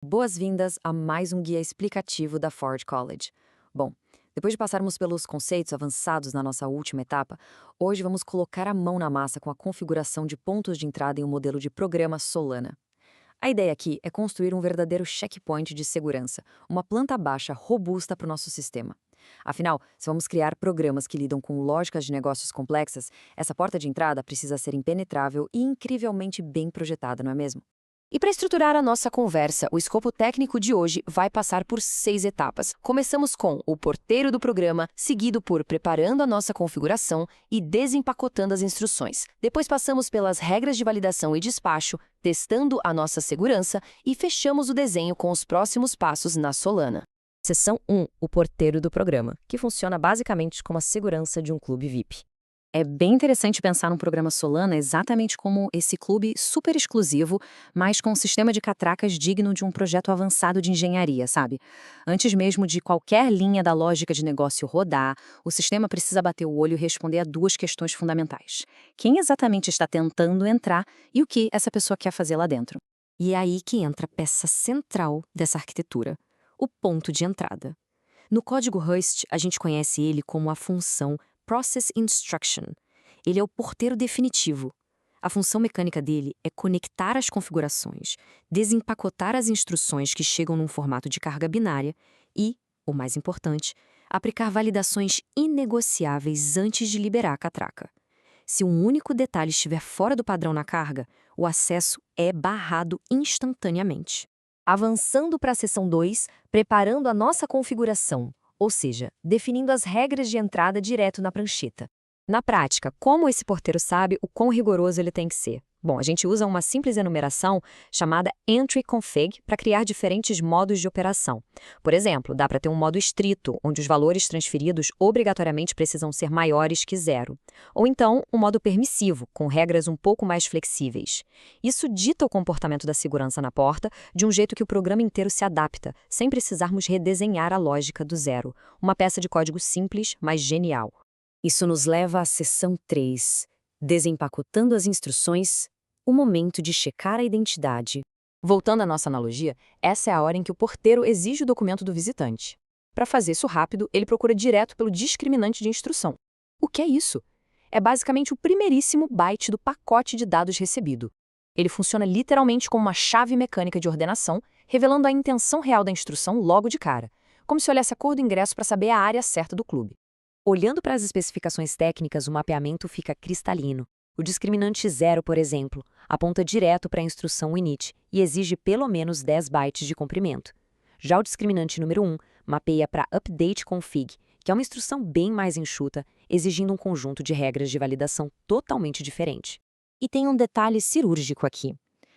Boas-vindas a mais um guia explicativo da Ford College. Bom, depois de passarmos pelos conceitos avançados na nossa última etapa, hoje vamos colocar a mão na massa com a configuração de pontos de entrada em um modelo de programa Solana. A ideia aqui é construir um verdadeiro checkpoint de segurança, uma planta baixa robusta para o nosso sistema. Afinal, se vamos criar programas que lidam com lógicas de negócios complexas, essa porta de entrada precisa ser impenetrável e incrivelmente bem projetada, não é mesmo? E para estruturar a nossa conversa, o escopo técnico de hoje vai passar por 6 etapas. Começamos com o porteiro do programa, seguido por preparando a nossa configuração e desempacotando as instruções. Depois passamos pelas regras de validação e despacho, testando a nossa segurança e fechamos o desenho com os próximos passos na Solana. Seção 1, o porteiro do programa, que funciona basicamente como a segurança de um clube VIP. É bem interessante pensar num programa Solana exatamente como esse clube super exclusivo, mas com um sistema de catracas digno de um projeto avançado de engenharia, sabe? Antes mesmo de qualquer linha da lógica de negócio rodar, o sistema precisa bater o olho e responder a duas questões fundamentais. Quem exatamente está tentando entrar e o que essa pessoa quer fazer lá dentro? E é aí que entra a peça central dessa arquitetura, o ponto de entrada. No código Rust, a gente conhece ele como a função Process Instruction. Ele é o porteiro definitivo. A função mecânica dele é conectar as configurações, desempacotar as instruções que chegam num formato de carga binária e, o mais importante, aplicar validações inegociáveis antes de liberar a catraca. Se um único detalhe estiver fora do padrão na carga, o acesso é barrado instantaneamente. Avançando para a seção 2, preparando a nossa configuração, ou seja, definindo as regras de entrada direto na prancheta. Na prática, como esse porteiro sabe o quão rigoroso ele tem que ser? Bom, a gente usa uma simples enumeração chamada Entry Config para criar diferentes modos de operação. Por exemplo, dá para ter um modo estrito, onde os valores transferidos obrigatoriamente precisam ser maiores que zero. Ou então, um modo permissivo, com regras um pouco mais flexíveis. Isso dita o comportamento da segurança na porta de um jeito que o programa inteiro se adapta, sem precisarmos redesenhar a lógica do zero. Uma peça de código simples, mas genial. Isso nos leva à seção 3, desempacotando as instruções, o momento de checar a identidade. Voltando à nossa analogia, essa é a hora em que o porteiro exige o documento do visitante. Para fazer isso rápido, ele procura direto pelo discriminante de instrução. O que é isso? É basicamente o primeiríssimo byte do pacote de dados recebido. Ele funciona literalmente como uma chave mecânica de ordenação, revelando a intenção real da instrução logo de cara, como se olhasse a cor do ingresso para saber a área certa do clube. Olhando para as especificações técnicas, o mapeamento fica cristalino. O discriminante 0, por exemplo, aponta direto para a instrução init e exige pelo menos 10 bytes de comprimento. Já o discriminante número 1 mapeia para update config, que é uma instrução bem mais enxuta, exigindo um conjunto de regras de validação totalmente diferente. E tem um detalhe cirúrgico aqui.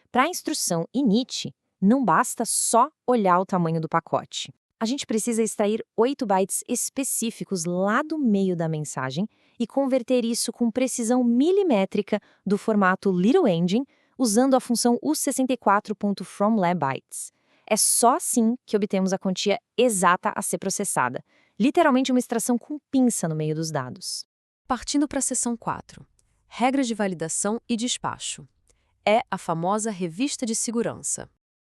Para a instrução init, não basta só olhar o tamanho do pacote. A gente precisa extrair 8 bytes específicos lá do meio da mensagem e converter isso com precisão milimétrica do formato LittleEngine, usando a função u64.fromLabBytes. É só assim que obtemos a quantia exata a ser processada, literalmente uma extração com pinça no meio dos dados. Partindo para a seção 4, regras de validação e despacho. É a famosa revista de segurança.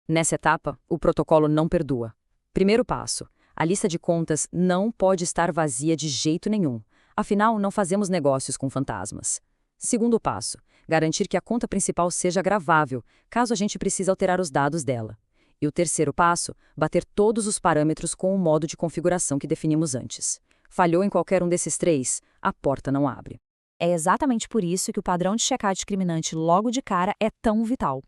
Nessa etapa, o protocolo não perdoa. Primeiro passo, a lista de contas não pode estar vazia de jeito nenhum. Afinal, não fazemos negócios com fantasmas. Segundo passo, garantir que a conta principal seja gravável, caso a gente precise alterar os dados dela. E o terceiro passo, bater todos os parâmetros com o modo de configuração que definimos antes. Falhou em qualquer um desses três, a porta não abre. É exatamente por isso que o padrão de checar discriminante logo de cara é tão vital.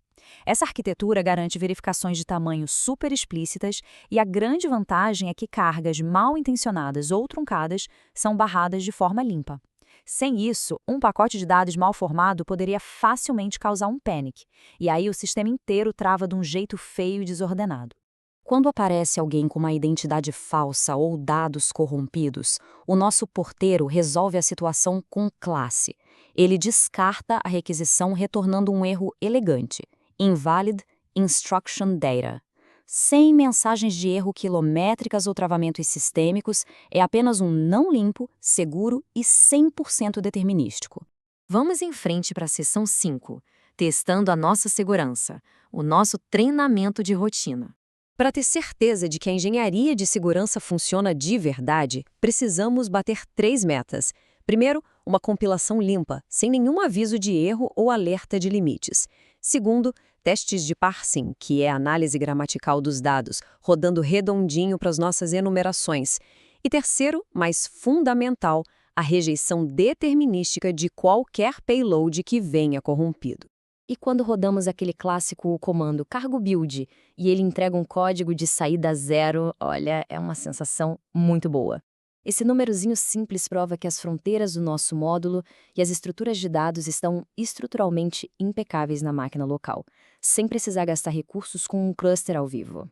Essa arquitetura garante verificações de tamanho super explícitas e a grande vantagem é que cargas mal intencionadas ou truncadas são barradas de forma limpa. Sem isso, um pacote de dados mal formado poderia facilmente causar um panic, e aí o sistema inteiro trava de um jeito feio e desordenado. Quando aparece alguém com uma identidade falsa ou dados corrompidos, o nosso porteiro resolve a situação com classe. Ele descarta a requisição retornando um erro elegante. Invalid Instruction Data. Sem mensagens de erro quilométricas ou travamentos sistêmicos, é apenas um não limpo, seguro e 100% determinístico. Vamos em frente para a seção 5, testando a nossa segurança, o nosso treinamento de rotina. Para ter certeza de que a engenharia de segurança funciona de verdade, precisamos bater 3 metas. Primeiro, uma compilação limpa, sem nenhum aviso de erro ou alerta de limites. Segundo, testes de parsing, que é a análise gramatical dos dados, rodando redondinho para as nossas enumerações. E terceiro, mais fundamental, a rejeição determinística de qualquer payload que venha corrompido. E quando rodamos aquele clássico comando cargo build e ele entrega um código de saída 0, olha, é uma sensação muito boa. Esse númerozinho simples prova que as fronteiras do nosso módulo e as estruturas de dados estão estruturalmente impecáveis na máquina local, sem precisar gastar recursos com um cluster ao vivo.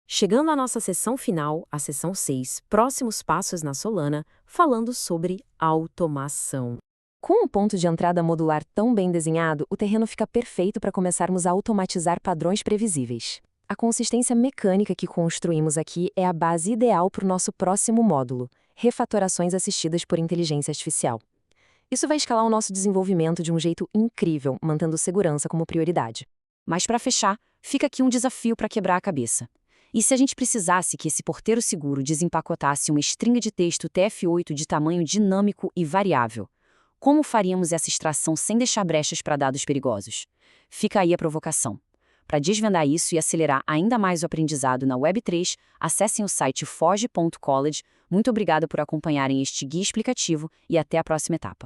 Chegando à nossa sessão final, a sessão 6, próximos passos na Solana, falando sobre automação. Com um ponto de entrada modular tão bem desenhado, o terreno fica perfeito para começarmos a automatizar padrões previsíveis. A consistência mecânica que construímos aqui é a base ideal para o nosso próximo módulo, refatorações assistidas por inteligência artificial. Isso vai escalar o nosso desenvolvimento de um jeito incrível, mantendo segurança como prioridade. Mas para fechar, fica aqui um desafio para quebrar a cabeça. E se a gente precisasse que esse porteiro seguro desempacotasse uma string de texto TF8 de tamanho dinâmico e variável? Como faríamos essa extração sem deixar brechas para dados perigosos? Fica aí a provocação. Para desvendar isso e acelerar ainda mais o aprendizado na Web3, acessem o site forge.college. Muito obrigada por acompanharem este guia explicativo e até a próxima etapa.